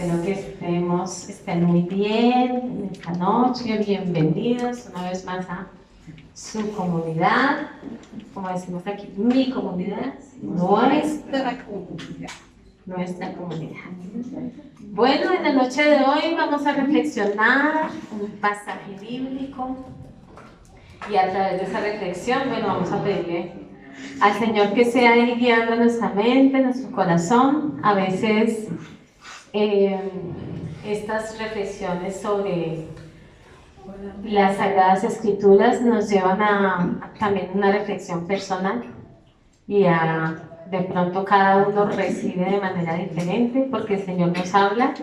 Espero que estén muy bien esta noche. Bienvenidos una vez más a su comunidad. Como decimos aquí, mi comunidad, nuestra comunidad. Bueno, en la noche de hoy vamos a reflexionar un pasaje bíblico y a través de esa reflexión, vamos a pedirle al Señor que sea Él guiando nuestra mente, nuestro corazón. A veces estas reflexiones sobre las Sagradas Escrituras nos llevan a también una reflexión personal y de pronto cada uno recibe de manera diferente porque el Señor nos habla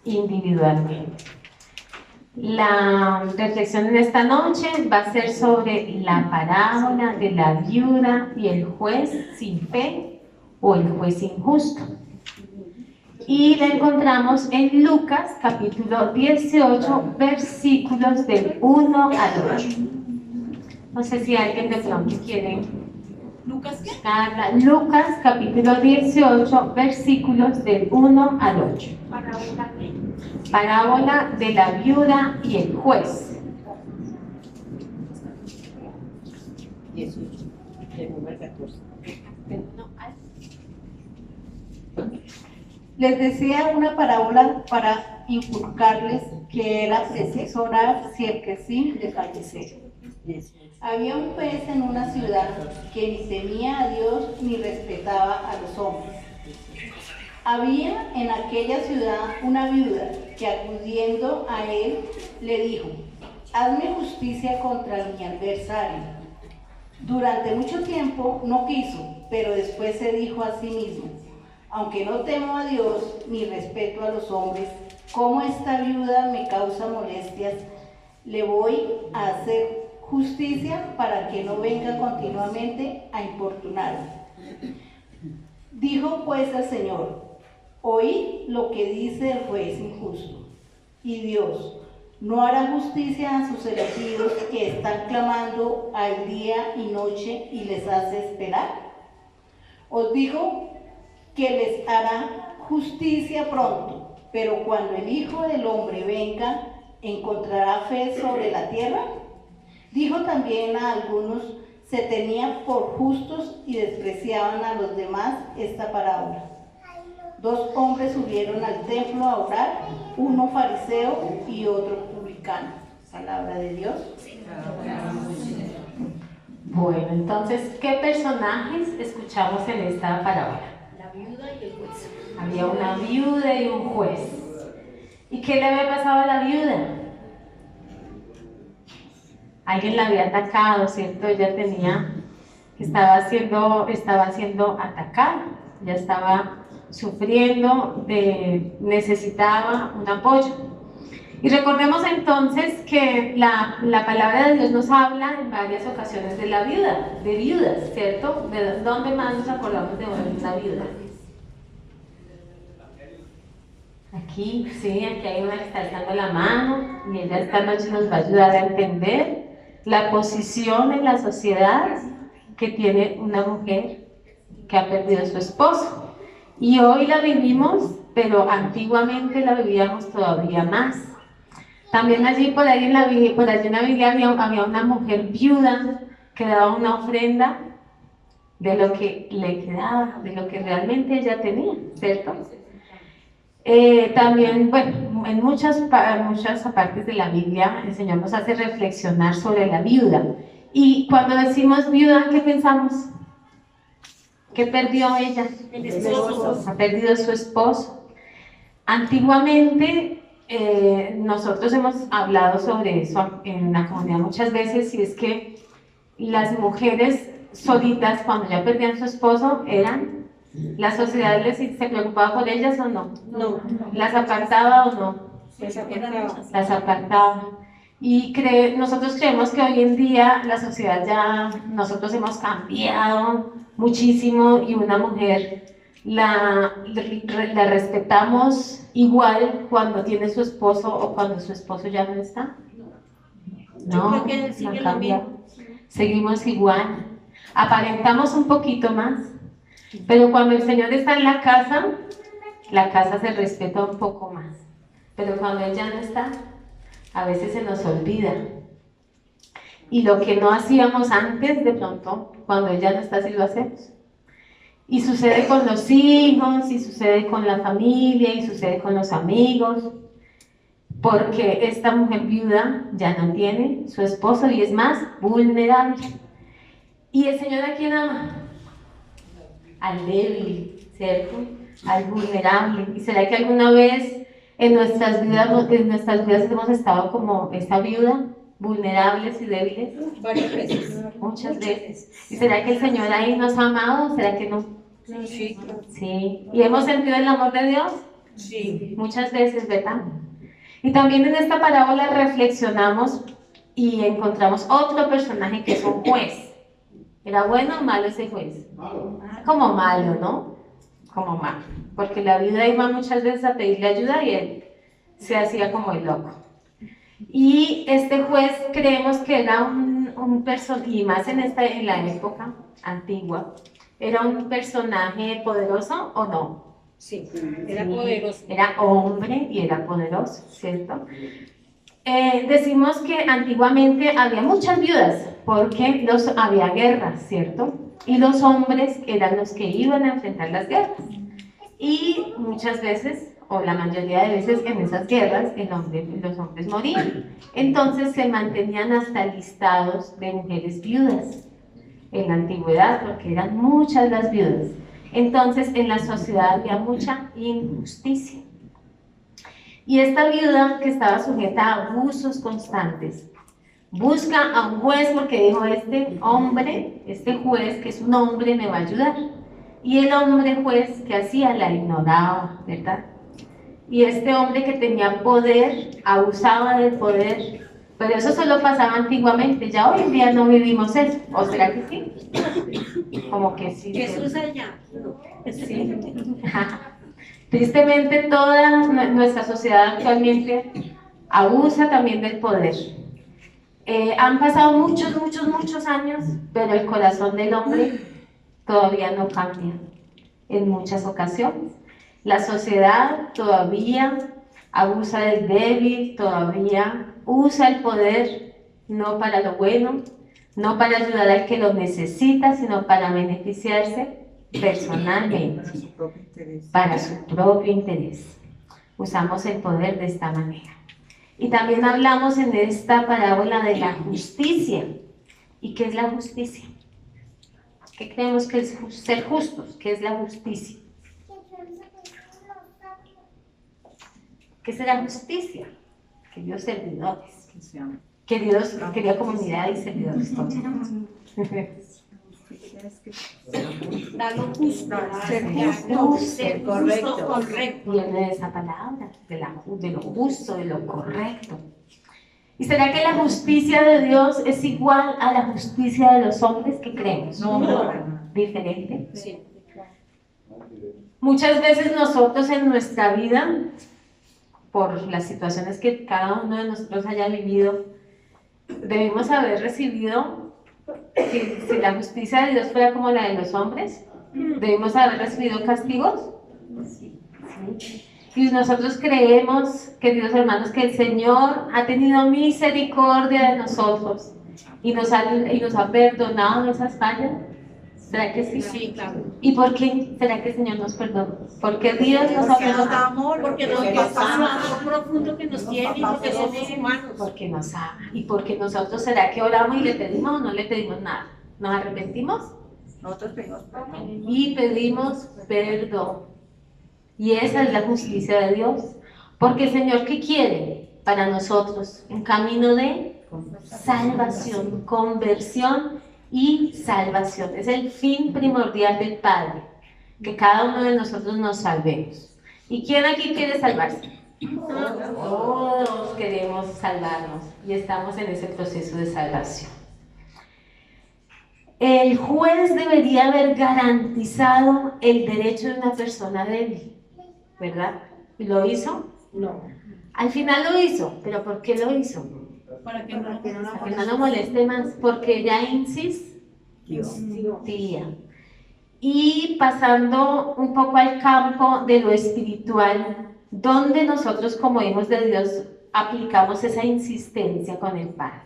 individualmente. La reflexión en esta noche va a ser sobre la parábola de la viuda y el juez sin fe o el juez injusto. Y la encontramos en Lucas capítulo 18, versículos del 1 al 8. No sé si alguien de pronto quiere ¿Lucas qué? Lucas capítulo 18, versículos del 1 al 8. Parábola de la viuda y el juez. 18, del 1 al 14. Les decía una parábola para inculcarles que era preciso orar siempre sin desfallecer. Había un juez en una ciudad que ni temía a Dios ni respetaba a los hombres. Había en aquella ciudad una viuda que, acudiendo a él, le dijo: hazme justicia contra mi adversario. Durante mucho tiempo no quiso, pero después se dijo a sí mismo: aunque no temo a Dios ni respeto a los hombres, como esta viuda me causa molestias, le voy a hacer justicia para que no venga continuamente a importunarme. Dijo pues el Señor: oí lo que dice el juez injusto. Y Dios no hará justicia a sus elegidos que están clamando al día y noche y les hace esperar. Os digo que les hará justicia pronto, pero cuando el Hijo del Hombre venga, ¿encontrará fe sobre la tierra? Dijo también a algunos: se tenían por justos y despreciaban a los demás esta parábola. Dos hombres subieron al templo a orar, uno fariseo y otro publicano. Palabra de Dios. Bueno, entonces, ¿qué personajes escuchamos en esta parábola? La viuda y el juez. Había una viuda y un juez. ¿Y qué le había pasado a la viuda? Alguien la había atacado, ¿cierto? Ella estaba siendo atacada, ya estaba sufriendo, necesitaba un apoyo. Y recordemos entonces que la palabra de Dios nos habla en varias ocasiones de la viuda, de viudas, ¿cierto? ¿De dónde más nos acordamos de una viuda? Aquí, sí, aquí hay una que está alzando la mano y ella esta noche nos va a ayudar a entender la posición en la sociedad que tiene una mujer que ha perdido a su esposo. Y hoy la vivimos, pero antiguamente la vivíamos todavía más. También allí por allí en la Biblia había una mujer viuda que daba una ofrenda de lo que le quedaba, de lo que realmente ella tenía, ¿cierto? También, bueno, en muchas partes de la Biblia el Señor nos hace reflexionar sobre la viuda. Y cuando decimos viuda, ¿qué pensamos? ¿Qué perdió ella? El esposo. Ha perdido su esposo. Antiguamente, nosotros hemos hablado sobre eso en la comunidad muchas veces, y es que las mujeres solitas, cuando ya perdían su esposo, ¿la sociedad se preocupaba por ellas o no? No. ¿Las apartaba o no? Las apartaba. Y nosotros creemos que hoy en día la sociedad nosotros hemos cambiado muchísimo, y una mujer la respetamos igual cuando tiene su esposo o cuando su esposo ya no está. No, yo creo que sigue no cambia. Seguimos igual, aparentamos un poquito más, pero cuando el Señor está en la casa, la casa se respeta un poco más. Pero cuando él ya no está, a veces se nos olvida. Y lo que no hacíamos antes, de pronto, cuando él ya no está, sí lo hacemos. Y sucede con los hijos, y sucede con la familia, y sucede con los amigos, porque esta mujer viuda ya no tiene su esposo y es más vulnerable. ¿Y el Señor a quién ama? Al débil, ¿cierto? Al vulnerable. ¿Y será que alguna vez en nuestras vidas hemos estado como esta viuda, vulnerables y débiles? Varias veces. Muchas veces. ¿Y será que el Señor ahí nos ha amado o será que no? Sí. Sí. ¿Y hemos sentido el amor de Dios? Sí. Muchas veces, ¿verdad? Y también en esta parábola reflexionamos y encontramos otro personaje que es un juez. ¿Era bueno o malo ese juez? Como malo, ¿no? Como malo. Porque la viuda iba muchas veces a pedirle ayuda y él se hacía como el loco. Y este juez creemos que era un personaje, y más en la época antigua, ¿era un personaje poderoso o no? Sí, era poderoso. Era hombre y era poderoso, ¿cierto? Decimos que antiguamente había muchas viudas porque había guerras, ¿cierto? Y los hombres eran los que iban a enfrentar las guerras. Y muchas veces, o la mayoría de veces en esas guerras, los hombres morían. Entonces se mantenían hasta listados de mujeres viudas en la antigüedad, porque eran muchas las viudas. Entonces en la sociedad había mucha injusticia. Y esta viuda, que estaba sujeta a abusos constantes, busca a un juez porque dijo, este hombre, este juez que es un hombre me va a ayudar. Y el hombre juez que hacía la ignoraba, ¿verdad? Y este hombre que tenía poder, abusaba del poder, pero eso solo pasaba antiguamente, ya hoy en día no vivimos eso, ¿o será que sí? Como que sí. Jesús allá. Sí. Tristemente toda nuestra sociedad actualmente abusa también del poder. Han pasado muchos años, pero el corazón del hombre todavía no cambia en muchas ocasiones. La sociedad todavía abusa del débil, todavía usa el poder no para lo bueno, no para ayudar al que lo necesita, sino para beneficiarse personalmente, para su propio interés. Usamos el poder de esta manera. Y también hablamos en esta parábola de la justicia. ¿Y qué es la justicia? ¿Qué creemos que es ser justos? ¿Qué es la justicia? ¿Qué es la justicia? Queridos servidores. Queridos, querida comunidad y servidores. Dar lo justo, ser correcto. Viene de esa palabra, de lo justo, de lo correcto. ¿Y será que la justicia de Dios es igual a la justicia de los hombres que creemos? No. ¿Diferente? Sí. Muchas veces nosotros en nuestra vida, por las situaciones que cada uno de nosotros haya vivido, debimos haber recibido, si la justicia de Dios fuera como la de los hombres, debimos haber recibido castigos. Sí. Y nosotros creemos, queridos hermanos, que el Señor ha tenido misericordia de nosotros y nos ha perdonado esas fallas. ¿Será que sí? Sí, claro. ¿Y por qué será que el Señor nos perdona? Porque Dios nos ha perdonado. Amor, porque nos ama, amor profundo que nos tiene, porque somos humanos. Porque nos ama. ¿Y porque nosotros será que oramos y le pedimos o no le pedimos nada? ¿Nos arrepentimos? Nosotros pedimos perdón. Y pedimos perdón. Y esa es la justicia de Dios. Porque el Señor, ¿qué quiere para nosotros? Un camino de salvación, conversión y salvación. Es el fin primordial del Padre, que cada uno de nosotros nos salvemos. ¿Y quién aquí quiere salvarse? Todos queremos salvarnos y estamos en ese proceso de salvación. El juez debería haber garantizado el derecho de una persona débil, ¿verdad? ¿Y lo hizo? No. Al final lo hizo, pero ¿por qué lo hizo? Para que no lo moleste más, porque ella insistía. y pasando un poco al campo de lo espiritual, donde nosotros como hijos de Dios aplicamos esa insistencia con el Padre.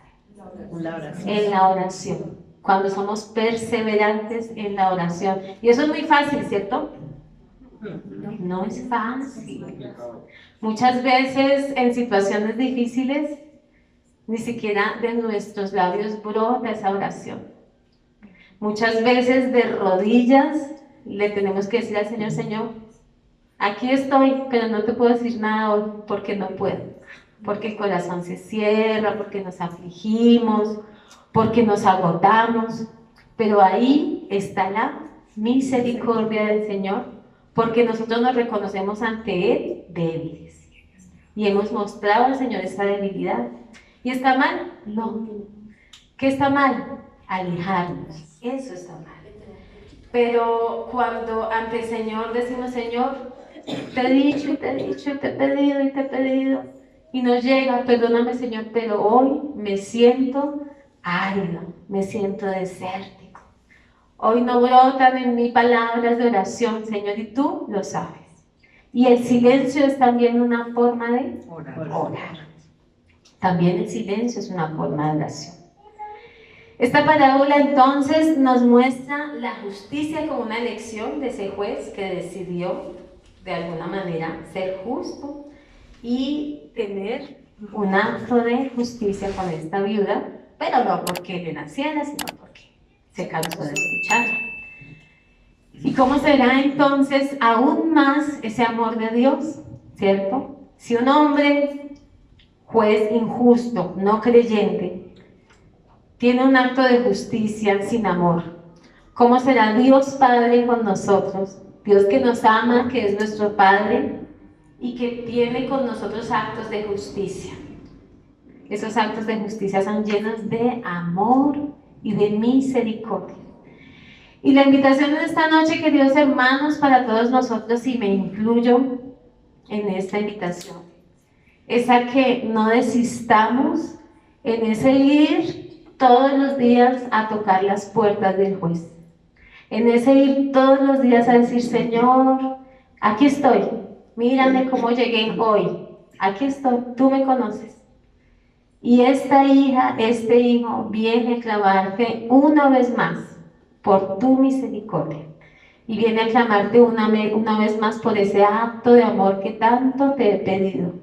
En la oración, cuando somos perseverantes en la oración. Y eso es muy fácil, ¿cierto? No es fácil. Muchas veces en situaciones difíciles, ni siquiera de nuestros labios brota esa oración. Muchas veces de rodillas le tenemos que decir al Señor, Señor, aquí estoy, pero no te puedo decir nada hoy porque no puedo. Porque el corazón se cierra, porque nos afligimos, porque nos agotamos. Pero ahí está la misericordia del Señor, porque nosotros nos reconocemos ante Él débiles. Y hemos mostrado al Señor esa debilidad. ¿Y está mal? No. ¿Qué está mal? Alejarnos. Eso está mal. Pero cuando ante el Señor decimos, Señor, te he dicho y te he dicho y te he pedido y te he pedido, y no llega, perdóname Señor, pero hoy me siento árido, me siento desértico. Hoy no brotan en mí palabras de oración, Señor, y tú lo sabes. Y el silencio es también una forma de orar. También el silencio es una forma de oración. Esta parábola entonces nos muestra la justicia como una elección de ese juez que decidió de alguna manera ser justo y tener un acto de justicia con esta viuda, pero no porque le naciera, sino porque se cansó de escucharla. ¿Y cómo será entonces aún más ese amor de Dios? ¿Cierto? Si un hombre, juez injusto, no creyente, tiene un acto de justicia sin amor, ¿cómo será Dios Padre con nosotros? Dios que nos ama, que es nuestro Padre y que tiene con nosotros actos de justicia. Esos actos de justicia son llenos de amor y de misericordia. Y la invitación de esta noche, queridos hermanos, para todos nosotros, y me incluyo en esta invitación, es a que no desistamos en ese ir todos los días a tocar las puertas del juez. En ese ir todos los días a decir, Señor, aquí estoy, mírame cómo llegué hoy, aquí estoy, tú me conoces. Y esta hija, este hijo, viene a clamarte una vez más por tu misericordia. Y viene a clamarte una vez más por ese acto de amor que tanto te he pedido.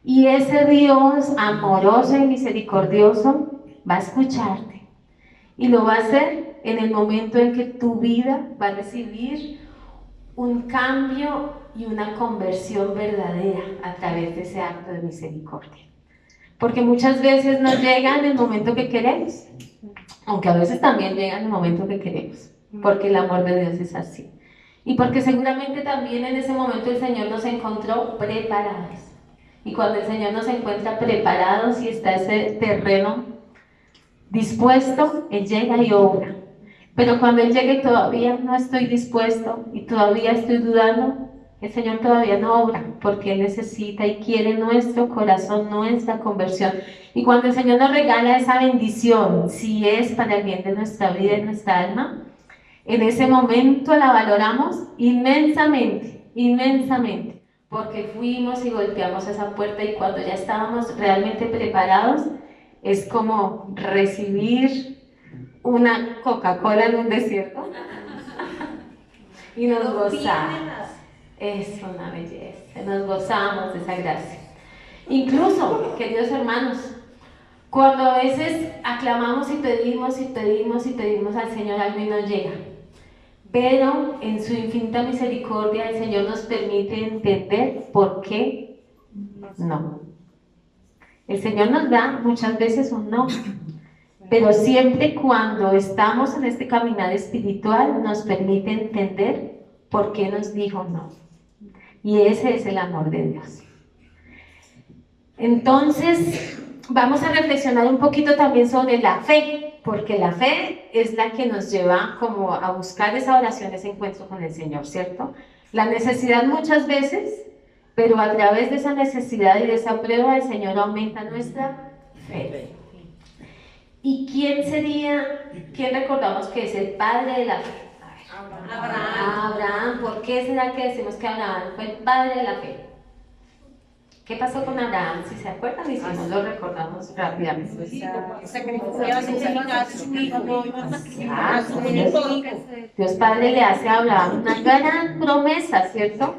Y ese Dios amoroso y misericordioso va a escucharte. Y lo va a hacer en el momento en que tu vida va a recibir un cambio y una conversión verdadera a través de ese acto de misericordia. Porque muchas veces nos llega en el momento que queremos, aunque a veces también llega en el momento que queremos, porque el amor de Dios es así. Y porque seguramente también en ese momento el Señor nos encontró preparados. Y cuando el Señor nos encuentra preparados y está ese terreno dispuesto, Él llega y obra. Pero cuando Él llega y todavía no estoy dispuesto y todavía estoy dudando, el Señor todavía no obra, porque Él necesita y quiere nuestro corazón, nuestra conversión. Y cuando el Señor nos regala esa bendición, si es para el bien de nuestra vida y nuestra alma, en ese momento la valoramos inmensamente, inmensamente, porque fuimos y golpeamos esa puerta y cuando ya estábamos realmente preparados, es como recibir una Coca-Cola en un desierto y nos gozamos. Es una belleza, nos gozamos de esa gracia. Incluso, queridos hermanos, cuando a veces aclamamos y pedimos y pedimos y pedimos al Señor, algo y no llega, pero en su infinita misericordia el Señor nos permite entender por qué no. El Señor nos da muchas veces un no, pero siempre cuando estamos en este caminar espiritual nos permite entender por qué nos dijo no. Y ese es el amor de Dios. Entonces, vamos a reflexionar un poquito también sobre la fe, porque la fe es la que nos lleva como a buscar esa oración, ese encuentro con el Señor, ¿cierto? La necesidad muchas veces, pero a través de esa necesidad y de esa prueba el Señor aumenta nuestra fe. ¿Y quién recordamos que es el padre de la fe? A ver. Abraham. ¿Por qué será que decimos que Abraham fue el padre de la fe? ¿Qué pasó con Abraham? Si se acuerdan y si no lo recordamos rápidamente. Dios Padre le hace a Abraham una gran promesa, ¿cierto?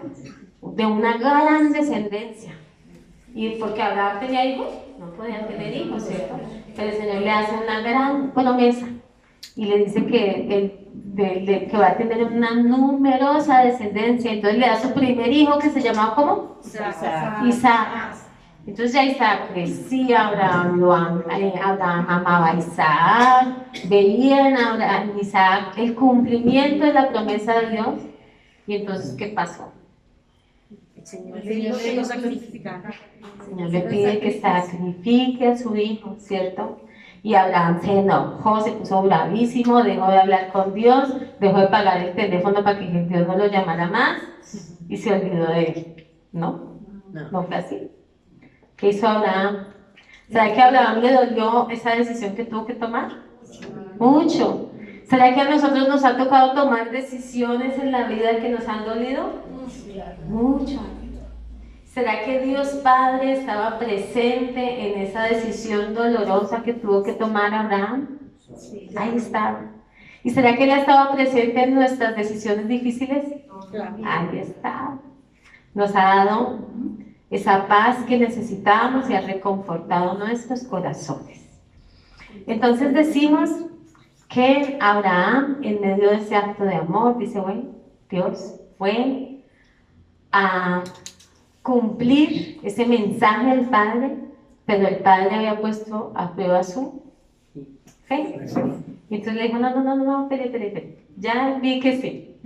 De una gran descendencia. ¿Y porque Abraham tenía hijos? No podían tener hijos, ¿cierto? Pero el Señor le hace una gran promesa y le dice que va a tener una numerosa descendencia. Entonces le da su primer hijo que se llamaba ¿cómo? Isaac. Entonces ya Isaac crecía, Abraham amaba a Isaac, veía en Isaac el cumplimiento de la promesa de Dios. Y entonces, ¿qué pasó? El Señor le pide que sacrifique a su hijo, ¿cierto? Y Abraham se enojó, se puso bravísimo, dejó de hablar con Dios, dejó de pagar el teléfono para que Dios no lo llamara más y se olvidó de él. ¿No? No fue así. ¿Qué hizo Abraham? ¿Será que a Abraham le dolió esa decisión que tuvo que tomar? Mucho. ¿Será que a nosotros nos ha tocado tomar decisiones en la vida que nos han dolido? Mucho. ¿Será que Dios Padre estaba presente en esa decisión dolorosa que tuvo que tomar Abraham? Ahí estaba. ¿Y será que Él estaba presente en nuestras decisiones difíciles? Ahí está. Nos ha dado esa paz que necesitábamos y ha reconfortado nuestros corazones. Entonces decimos que Abraham, en medio de ese acto de amor, dice, bueno, Dios fue a cumplir ese mensaje del Padre, pero el Padre había puesto a prueba su fe. Y entonces le dijo, no, espere, ya vi que sí.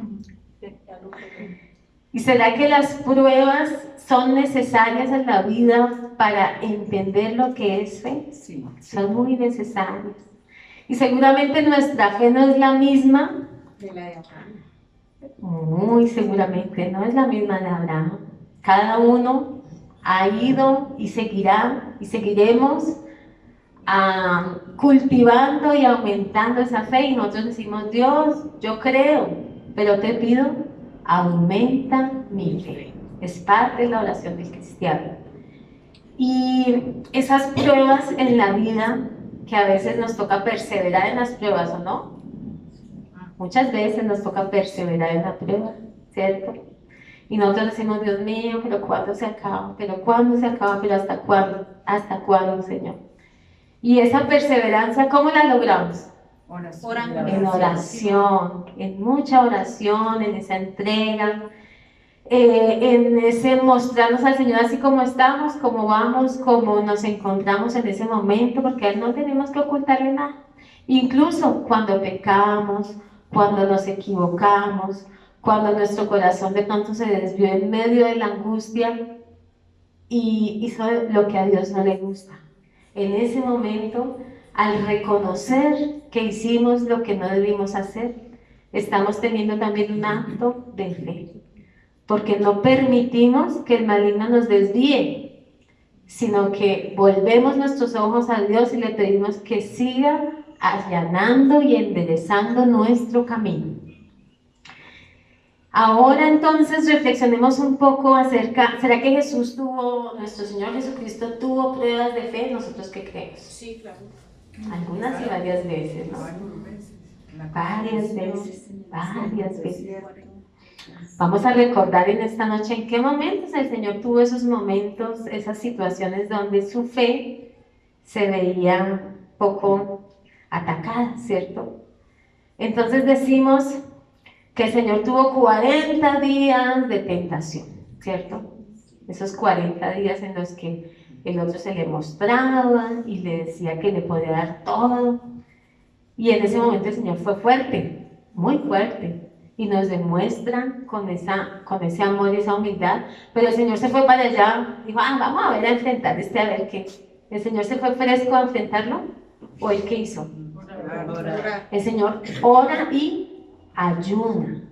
¿Y será que las pruebas son necesarias en la vida para entender lo que es fe? Sí. Son muy necesarias. Y seguramente nuestra fe no es la misma de la de Abraham. Muy seguramente no es la misma de Abraham. Cada uno ha ido y seguirá y seguiremos cultivando y aumentando esa fe, y nosotros decimos, Dios, yo creo, pero te pido, aumenta mi fe. Es parte de la oración del cristiano. Y esas pruebas en la vida, que a veces nos toca perseverar en las pruebas, ¿o no? Muchas veces nos toca perseverar en la prueba, ¿cierto? Y nosotros decimos, Dios mío, pero ¿cuándo se acaba? ¿Pero cuándo se acaba? ¿Pero hasta cuándo? ¿Hasta cuándo, Señor? Y esa perseverancia, ¿cómo la logramos? En oración, en mucha oración, en esa entrega, en ese mostrarnos al Señor así como estamos, como vamos, como nos encontramos en ese momento, porque a Él no tenemos que ocultarle nada. Incluso cuando pecamos, cuando nos equivocamos, cuando nuestro corazón de pronto se desvió en medio de la angustia y hizo lo que a Dios no le gusta. En ese momento, al reconocer que hicimos lo que no debimos hacer, estamos teniendo también un acto de fe, porque no permitimos que el maligno nos desvíe, sino que volvemos nuestros ojos a Dios y le pedimos que siga allanando y enderezando nuestro camino. Ahora entonces reflexionemos un poco acerca, ¿será que nuestro Señor Jesucristo tuvo pruebas de fe? ¿Nosotros qué creemos? Sí, claro. Algunas y varias veces, ¿no? Varias veces. Vamos a recordar en esta noche en qué momentos el Señor tuvo esos momentos, esas situaciones donde su fe se veía poco atacada, ¿cierto? Entonces decimos que el Señor tuvo 40 días de tentación, ¿cierto? Esos 40 días en los que el otro se le mostraba y le decía que le podía dar todo. Y en ese momento el Señor fue fuerte, muy fuerte, y nos demuestra con ese amor y esa humildad. Pero el Señor se fue para allá, dijo, vamos a ver, a enfrentar a ver qué. ¿El Señor se fue fresco a enfrentarlo? ¿O él qué hizo? El Señor ora y ayuna,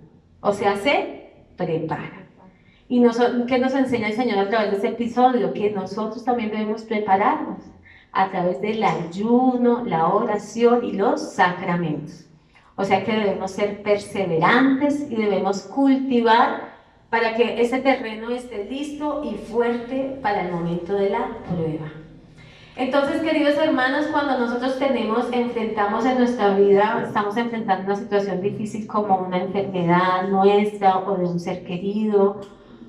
o sea, se prepara. Y ¿qué nos enseña el Señor a través de ese episodio? Que nosotros también debemos prepararnos a través del ayuno, la oración y los sacramentos. O sea que debemos ser perseverantes y debemos cultivar para que ese terreno esté listo y fuerte para el momento de la prueba. Entonces, queridos hermanos, cuando nosotros enfrentamos en nuestra vida, estamos enfrentando una situación difícil como una enfermedad nuestra o de un ser querido,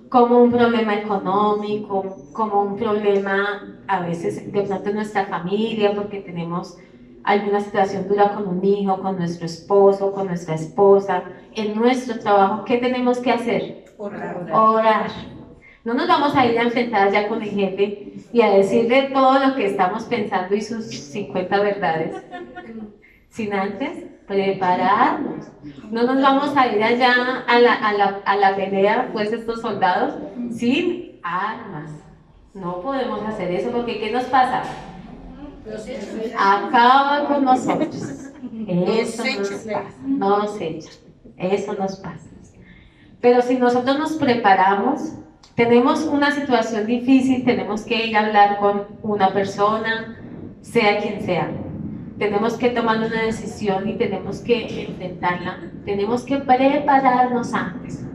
como un problema económico, como un problema a veces de pronto en nuestra familia, porque tenemos alguna situación dura con un hijo, con nuestro esposo, con nuestra esposa, en nuestro trabajo, ¿qué tenemos que hacer? Orar. No nos vamos a ir a enfrentar ya con el jefe y a decirle todo lo que estamos pensando y sus 50 verdades, sin antes prepararnos. No nos vamos a ir allá a la pelea, pues estos soldados, sin armas. No podemos hacer eso porque ¿qué nos pasa? Acaba con nosotros. Eso nos pasa. Nos echa. Eso nos pasa. Pero si nosotros nos preparamos, tenemos una situación difícil, tenemos que ir a hablar con una persona, sea quien sea. Tenemos que tomar una decisión y tenemos que enfrentarla. Tenemos que prepararnos antes.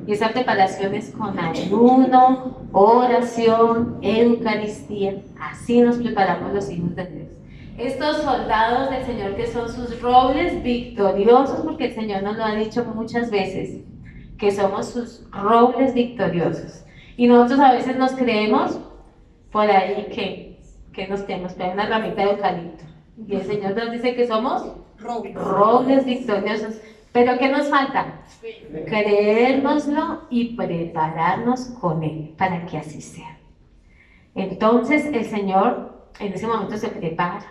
Y esa preparación es con ayuno, oración, eucaristía. Así nos preparamos los hijos de Dios. Estos soldados del Señor que son sus robles victoriosos, porque el Señor nos lo ha dicho muchas veces, que somos sus robles victoriosos. Y nosotros a veces nos creemos por ahí que nos tenemos una ramita de eucalipto. Y el Señor nos dice que somos robles victoriosos. Pero ¿qué nos falta? Creérnoslo y prepararnos con Él para que así sea. Entonces el Señor en ese momento se prepara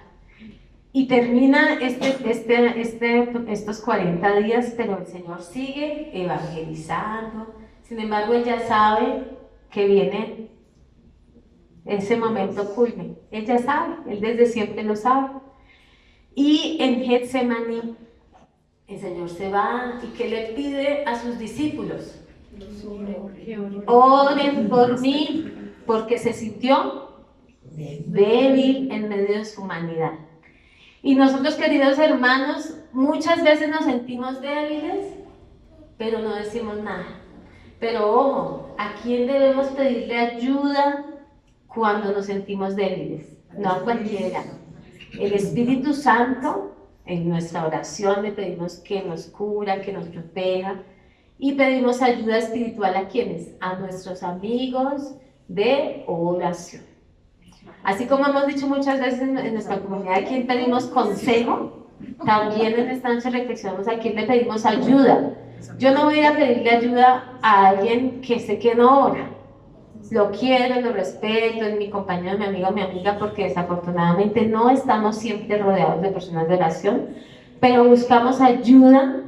y termina estos 40 días, pero el Señor sigue evangelizando. Sin embargo, Él ya sabe que viene ese momento culme. Él ya sabe, Él desde siempre lo sabe. Y en Getsemaní, el Señor se va y ¿qué le pide a sus discípulos? Oren por mí, porque se sintió débil en medio de su humanidad. Y nosotros, queridos hermanos, muchas veces nos sentimos débiles, pero no decimos nada. Pero ojo, ¿a quién debemos pedirle ayuda cuando nos sentimos débiles? No a cualquiera. El Espíritu Santo, en nuestra oración le pedimos que nos cura, que nos proteja, y pedimos ayuda espiritual ¿a quiénes? A nuestros amigos de oración. Así como hemos dicho muchas veces en nuestra comunidad, ¿a quién pedimos consejo? También en esta noche reflexionamos a quién le pedimos ayuda. Yo no voy a pedirle ayuda a alguien que sé que no ora. Lo quiero, lo respeto, es mi compañero, mi amigo, mi amiga, porque desafortunadamente no estamos siempre rodeados de personas de oración, pero buscamos ayuda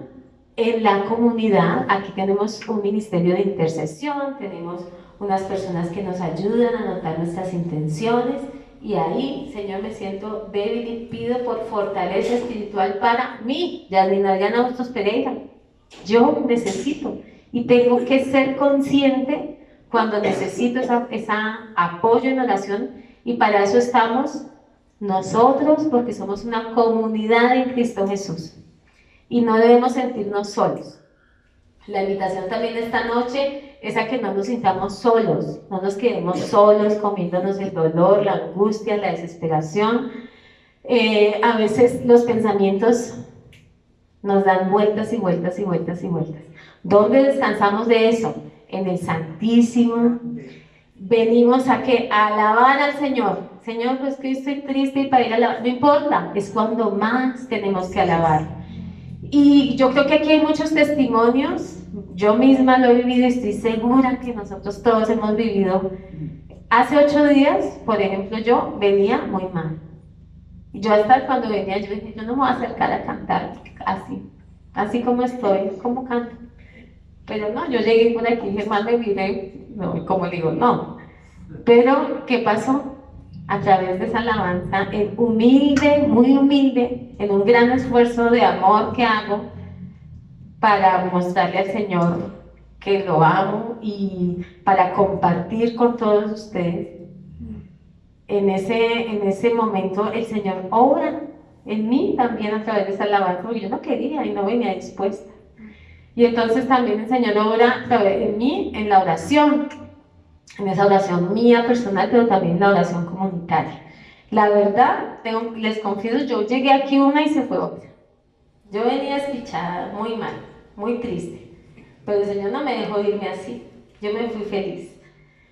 en la comunidad. Aquí tenemos un ministerio de intercesión, tenemos unas personas que nos ayudan a anotar nuestras intenciones, y ahí, Señor, me siento débil y pido por fortaleza espiritual para mí, Yadlina Adriana Bustos Pereira. Yo necesito y tengo que ser consciente cuando necesito esa apoyo en oración, y para eso estamos nosotros, porque somos una comunidad en Cristo Jesús y no debemos sentirnos solos. La invitación también esta noche es a que no nos sintamos solos, no nos quedemos solos comiéndonos el dolor, la angustia, la desesperación. A veces los pensamientos nos dan vueltas y vueltas y vueltas y vueltas. ¿Dónde descansamos de eso? En el Santísimo. Venimos a que alabar al Señor. Señor, pues que estoy triste y para ir a alabar. No importa, es cuando más tenemos que alabar. Y yo creo que aquí hay muchos testimonios. Yo misma lo he vivido y estoy segura que nosotros todos hemos vivido. Hace 8 días, por ejemplo, yo venía muy mal. Y yo hasta cuando venía, yo dije, yo no me voy a acercar a cantar así como estoy, como canto. Pero no, yo llegué por aquí, Germán me miré, no, como digo, no. Pero, ¿qué pasó? A través de esa alabanza, humilde, muy humilde, en un gran esfuerzo de amor que hago para mostrarle al Señor que lo amo y para compartir con todos ustedes. En ese momento el Señor obra en mí también a través de esa alabanza, porque yo no quería y no venía dispuesta. Y entonces también el Señor obra a través de mí en la oración, en esa oración mía personal, pero también en la oración comunitaria. La verdad, les confieso, yo llegué aquí una y se fue otra. Yo venía despichada, muy mal, muy triste, pero el Señor no me dejó irme así. Yo me fui feliz.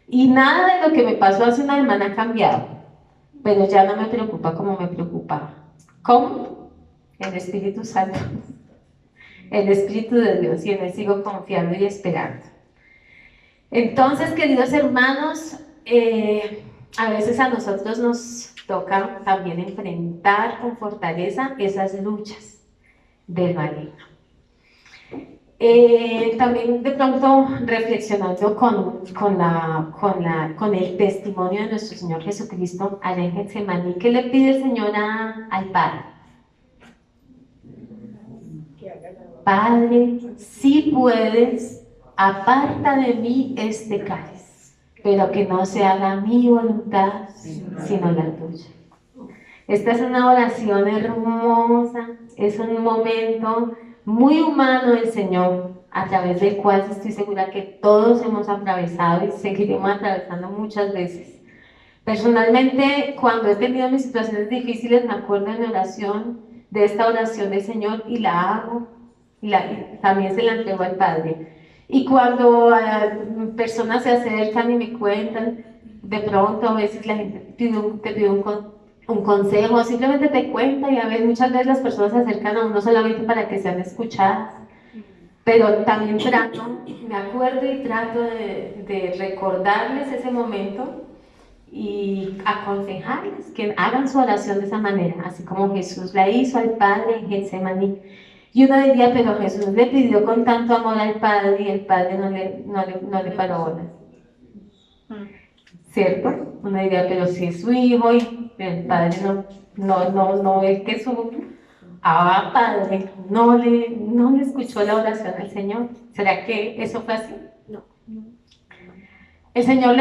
Y nada de lo que me pasó hace una semana ha cambiado, pero ya no me preocupa como me preocupaba. ¿Cómo? El Espíritu Santo, el Espíritu de Dios, y en Él sigo confiando y esperando. Entonces, queridos hermanos, a veces a nosotros nos toca también enfrentar con fortaleza esas luchas del maligno. También de pronto reflexionando con el testimonio de nuestro Señor Jesucristo allá en Getsemaní, ¿qué le pide el Señor al Padre? Padre, si puedes, aparta de mí este cáliz, pero que no se haga mi voluntad, sino la tuya. Esta es una oración hermosa, es un momento muy humano del Señor, a través del cual estoy segura que todos hemos atravesado y seguiremos atravesando muchas veces. Personalmente, cuando he tenido mis situaciones difíciles, me acuerdo de de esta oración del Señor, y la hago, y también se la entrego al Padre. Y cuando personas se acercan y me cuentan, de pronto a veces la gente te pide un consejo, simplemente te cuenta, y a veces muchas veces las personas se acercan a uno solamente para que sean escuchadas, pero también me acuerdo y trato de recordarles ese momento y aconsejarles que hagan su oración de esa manera, así como Jesús la hizo al Padre en Getsemaní. Y uno diría, pero Jesús le pidió con tanto amor al Padre y el Padre no le paró bolas. ¿Cierto? Uno diría, pero si es su hijo y el Padre no es que su Padre no le escuchó la oración al Señor. ¿Será que eso fue así? No. El Señor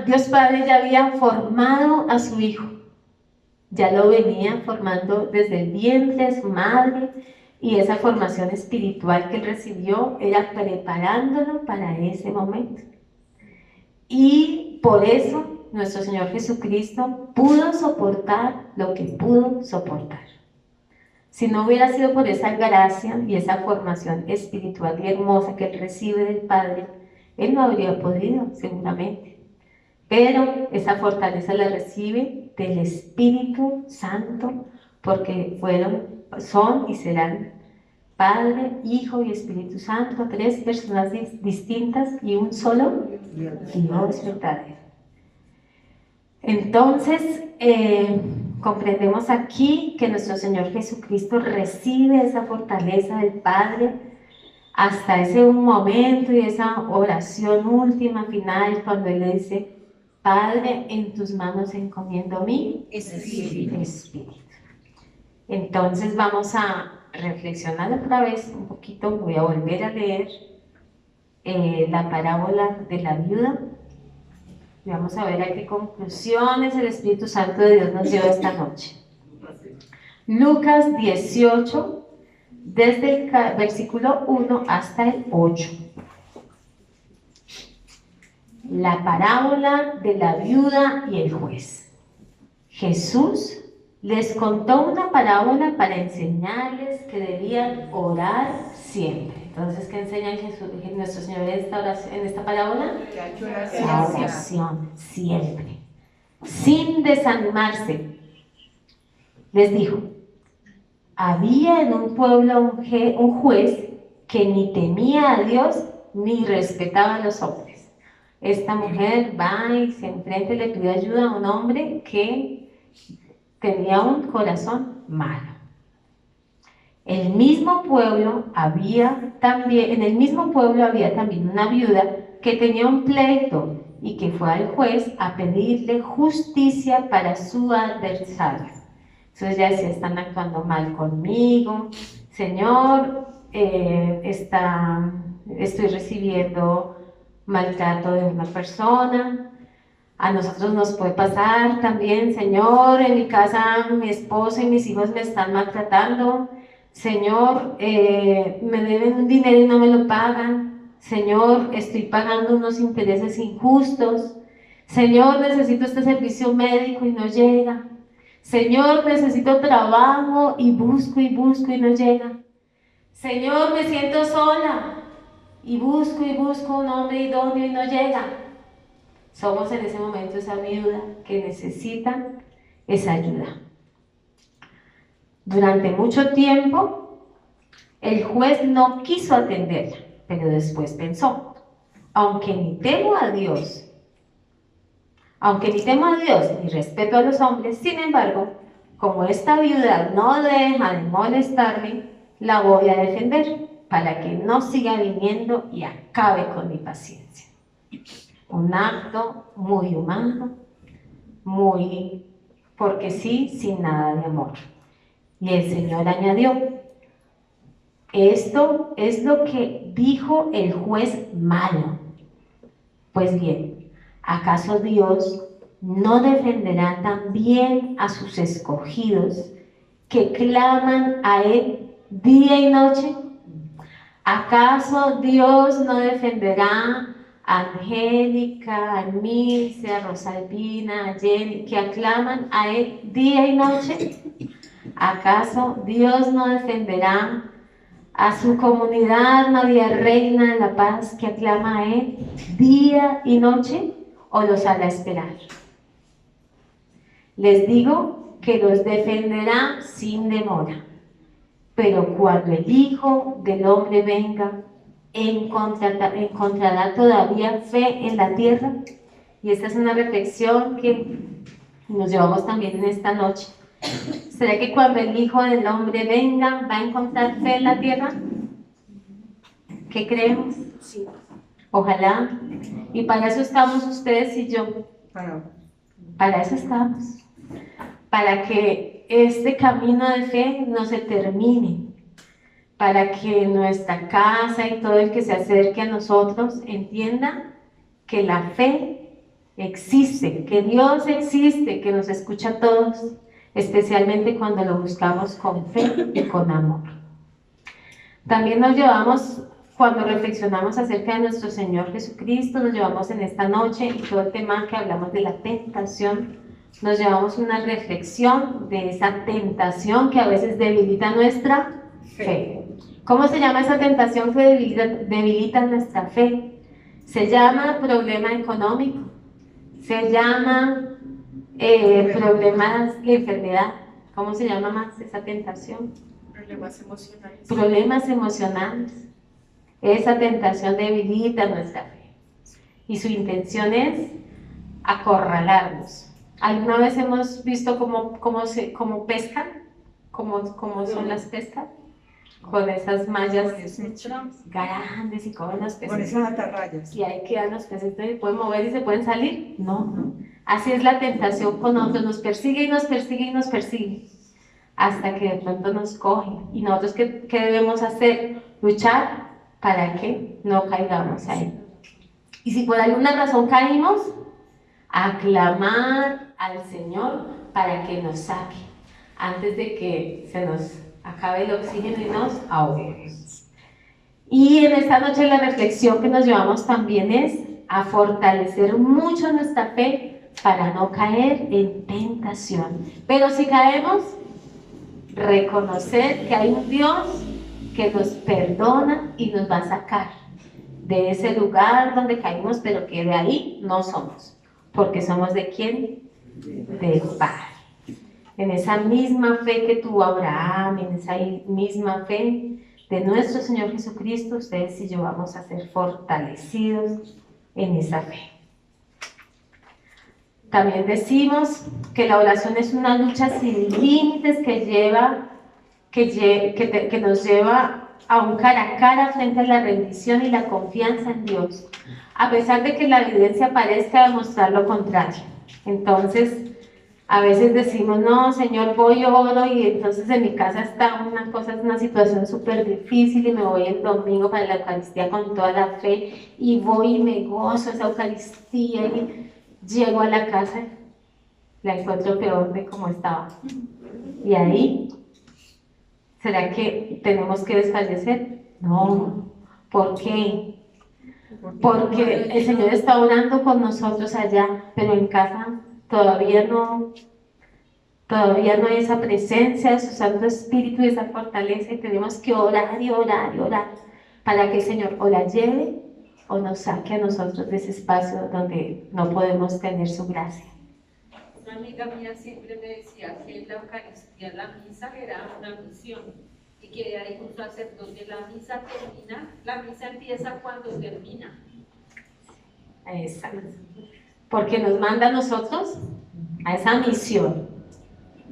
Dios Padre ya había formado a su hijo. Ya lo venía formando desde el vientre de su madre, y esa formación espiritual que él recibió era preparándolo para ese momento. Y por eso nuestro Señor Jesucristo pudo soportar lo que pudo soportar. Si no hubiera sido por esa gracia y esa formación espiritual y hermosa que él recibe del Padre, él no habría podido, seguramente. Pero esa fortaleza la recibe del Espíritu Santo, porque son y serán Padre, Hijo y Espíritu Santo, tres personas distintas y un solo Dios verdadero. Entonces, comprendemos aquí que nuestro Señor Jesucristo recibe esa fortaleza del Padre hasta ese momento y esa oración última, final, cuando Él le dice: Padre, en tus manos encomiendo mi espíritu. Entonces vamos a reflexionar otra vez un poquito. Voy a volver a leer la parábola de la viuda. Y vamos a ver a qué conclusiones el Espíritu Santo de Dios nos lleva esta noche. Lucas 18, desde el versículo 1 hasta el 8. La parábola de la viuda y el juez. Jesús les contó una parábola para enseñarles que debían orar siempre. Entonces, ¿qué enseña nuestro Señor en esta parábola? La oración, siempre, sin desanimarse. Les dijo: había en un pueblo un juez que ni temía a Dios ni respetaba a los hombres. Esta mujer va y se enfrenta y le pide ayuda a un hombre que tenía un corazón malo. En el mismo pueblo había también una viuda que tenía un pleito y que fue al juez a pedirle justicia para su adversario. Entonces ya decía: están actuando mal conmigo, Señor, estoy recibiendo maltrato de una persona, A nosotros nos puede pasar también, Señor, en mi casa mi esposo y mis hijos me están maltratando. Señor, me deben un dinero y no me lo pagan. Señor, estoy pagando unos intereses injustos. Señor, necesito este servicio médico y no llega. Señor, necesito trabajo y busco y no llega. Señor, me siento sola y busco un hombre idóneo y no llega. Somos en ese momento esa viuda que necesita esa ayuda. Durante mucho tiempo, el juez no quiso atenderla, pero después pensó, aunque ni temo a Dios ni respeto a los hombres, sin embargo, como esta viuda no deja de molestarme, la voy a defender para que no siga viniendo y acabe con mi paciencia. Un acto muy humano, muy porque sí, sin nada de amor. Y el Señor añadió, esto es lo que dijo el juez malo. Pues bien, ¿acaso Dios no defenderá también a sus escogidos que claman a Él día y noche? ¿Acaso Dios no defenderá a Angélica, a Milce, a Rosalvina, a Jenny, que aclaman a Él día y noche? ¿Acaso Dios no defenderá a su comunidad María Reina de la Paz que aclama a Él día y noche o los hará esperar? Les digo que los defenderá sin demora, pero cuando el Hijo del Hombre venga, ¿encontrará todavía fe en la tierra? Y esta es una reflexión que nos llevamos también en esta noche. ¿Será que cuando el Hijo del Hombre venga, va a encontrar fe en la tierra? ¿Qué creemos? Sí. Ojalá. Y para eso estamos ustedes y yo. Para eso estamos. Para que este camino de fe no se termine. Para que nuestra casa y todo el que se acerque a nosotros entienda que la fe existe, que Dios existe, que nos escucha a todos, especialmente cuando lo buscamos con fe y con amor. También nos llevamos, cuando reflexionamos acerca de nuestro Señor Jesucristo, nos llevamos en esta noche, y todo el tema que hablamos de la tentación, nos llevamos una reflexión de esa tentación que a veces debilita nuestra fe. ¿Cómo se llama esa tentación que debilita nuestra fe? Se llama problema económico, se llama problemas de enfermedad. ¿Cómo se llama más esa tentación? Problemas emocionales. Problemas emocionales. Esa tentación debilita nuestra fe. Y su intención es acorralarnos. ¿Alguna vez hemos visto cómo pescan? ¿Cómo son las pescas? Con esas mallas grandes y cogen los peces. Con esas atarrayas. Y ahí quedan los peces, ¿se pueden mover y se pueden salir? No. Así es la tentación con nosotros, nos persigue y nos persigue y nos persigue, hasta que de pronto nos coge. ¿Y nosotros qué debemos hacer? Luchar para que no caigamos ahí. Y si por alguna razón caímos, aclamar al Señor para que nos saque, antes de que se nos acabe el oxígeno y nos ahoguemos. Y en esta noche la reflexión que nos llevamos también es a fortalecer mucho nuestra fe para no caer en tentación. Pero si caemos, reconocer que hay un Dios que nos perdona y nos va a sacar de ese lugar donde caímos, pero que de ahí no somos, porque somos ¿de quién? Del Padre. En esa misma fe que tuvo Abraham, en esa misma fe de nuestro Señor Jesucristo, ustedes y yo vamos a ser fortalecidos en esa fe. También decimos que la oración es una lucha sin límites que nos lleva a un cara a cara frente a la rendición y la confianza en Dios, a pesar de que la evidencia parezca demostrar lo contrario. Entonces, a veces decimos, no, Señor, voy, oro, y entonces en mi casa está una situación súper difícil, y me voy el domingo para la Eucaristía con toda la fe, y voy y me gozo esa Eucaristía, y Llego a la casa, la encuentro peor de como estaba. Y ahí, ¿será que tenemos que desfallecer? No. ¿Por qué? Porque el Señor está orando con nosotros allá, pero en casa todavía no hay esa presencia de su Santo Espíritu y esa fortaleza, y tenemos que orar y orar y orar para que el Señor o la lleve o nos saque a nosotros de ese espacio donde no podemos tener su gracia. Una amiga mía siempre me decía que la Eucaristía, la misa era una misión, y que de ahí un sacerdote, la misa empieza cuando termina. Exacto. Porque nos manda a nosotros a esa misión.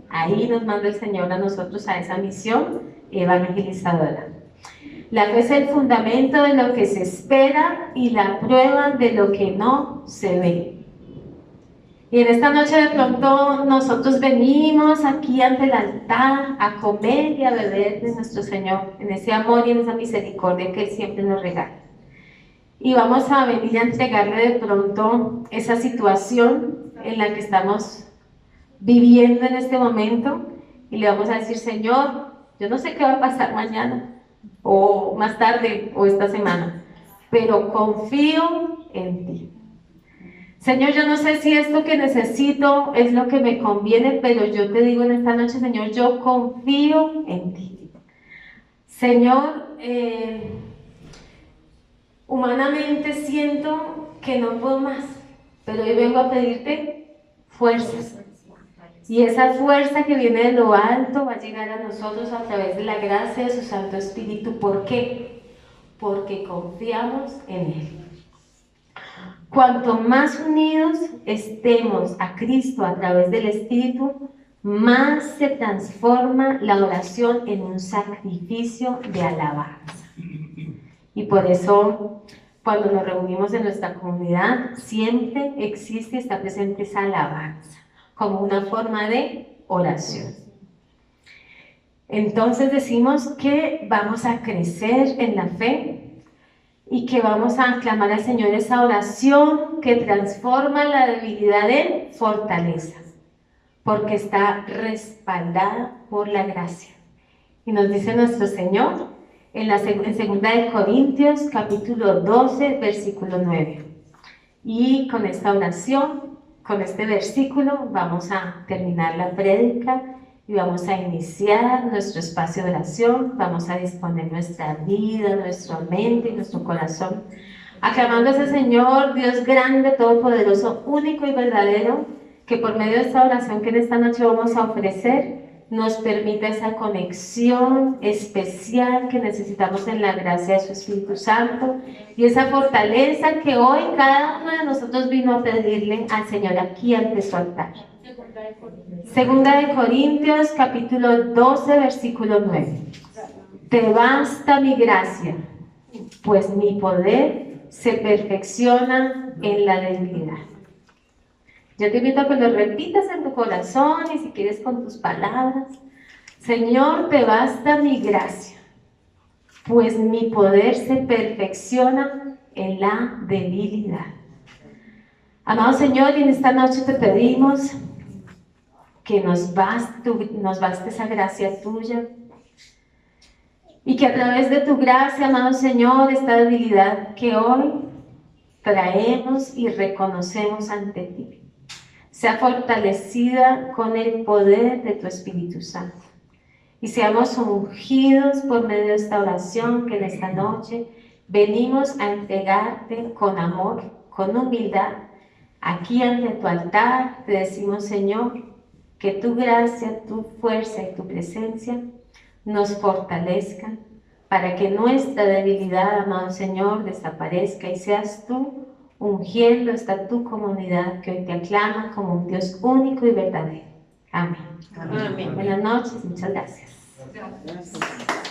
Ahí nos manda el Señor a nosotros a esa misión evangelizadora. La fe es el fundamento de lo que se espera y la prueba de lo que no se ve. Y en esta noche de pronto nosotros venimos aquí ante el altar a comer y a beber de nuestro Señor, en ese amor y en esa misericordia que Él siempre nos regala. Y vamos a venir a entregarle de pronto esa situación en la que estamos viviendo en este momento, y le vamos a decir: Señor, yo no sé qué va a pasar mañana, o más tarde, o esta semana, pero confío en ti. Señor, yo no sé si esto que necesito es lo que me conviene, pero yo te digo en esta noche, Señor, yo confío en ti. Señor, humanamente siento que no puedo más, pero hoy vengo a pedirte fuerzas. Y esa fuerza que viene de lo alto va a llegar a nosotros a través de la gracia de su Santo Espíritu. ¿Por qué? Porque confiamos en Él. Cuanto más unidos estemos a Cristo a través del Espíritu, más se transforma la oración en un sacrificio de alabanza. Y por eso, cuando nos reunimos en nuestra comunidad, siempre existe y está presente esa alabanza, como una forma de oración. Entonces decimos que vamos a crecer en la fe y que vamos a clamar al Señor esa oración que transforma la debilidad en fortaleza, porque está respaldada por la gracia. Y nos dice nuestro Señor en 2 Corintios capítulo 12, versículo 9. Y con esta oración, con este versículo, vamos a terminar la prédica y vamos a iniciar nuestro espacio de oración. Vamos a disponer nuestra vida, nuestra mente y nuestro corazón, aclamando a ese Señor, Dios grande, todopoderoso, único y verdadero, que por medio de esta oración que en esta noche vamos a ofrecer, nos permita esa conexión especial que necesitamos en la gracia de su Espíritu Santo, y esa fortaleza que hoy cada uno de nosotros vino a pedirle al Señor aquí ante su altar. 2 Corintios capítulo 12, versículo 9. Te basta mi gracia, pues mi poder se perfecciona en la debilidad. Yo te invito a que lo repitas en tu corazón, y si quieres con tus palabras: Señor, te basta mi gracia, pues mi poder se perfecciona en la debilidad. Amado Señor, y en esta noche te pedimos que nos baste esa gracia tuya, y que a través de tu gracia, amado Señor, esta debilidad que hoy traemos y reconocemos ante ti, sea fortalecida con el poder de tu Espíritu Santo, y seamos ungidos por medio de esta oración que en esta noche venimos a entregarte con amor, con humildad, aquí ante tu altar. Te decimos, Señor, que tu gracia, tu fuerza y tu presencia nos fortalezcan para que nuestra debilidad, amado Señor, desaparezca, y seas tú ungiendo esta tu comunidad que hoy te aclama como un Dios único y verdadero. Amén. Amén. Buenas noches, muchas gracias. Gracias.